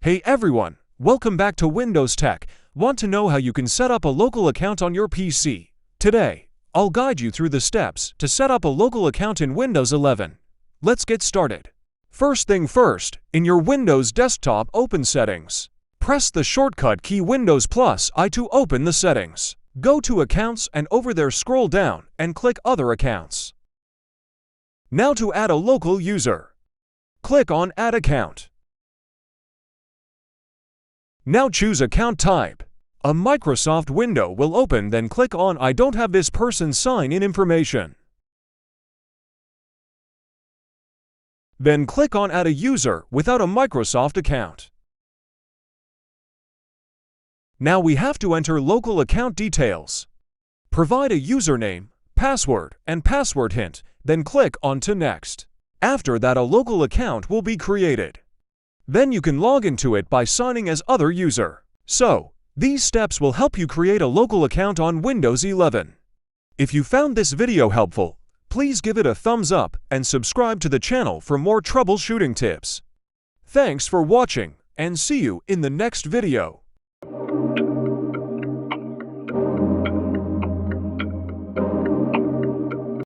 Hey everyone, welcome back to WindowzTech. Want to know how you can set up a local account on your PC? Today, I'll guide you through the steps to set up a local account in Windows 11. Let's get started. First thing first, in your Windows desktop, open Settings. Press the shortcut key Windows plus I to open the settings. Go to Accounts and over there scroll down and click Other Accounts. Now to add a local user. Click on Add Account. Now choose account type. A Microsoft window will open, then click on I don't have this person's sign-in information. Then click on Add a user without a Microsoft account. Now we have to enter local account details. Provide a username, password, and password hint, then click on to Next. After that, a local account will be created. Then you can log into it by signing as other user. So, these steps will help you create a local account on Windows 11. If you found this video helpful, please give it a thumbs up and subscribe to the channel for more troubleshooting tips. Thanks for watching and see you in the next video.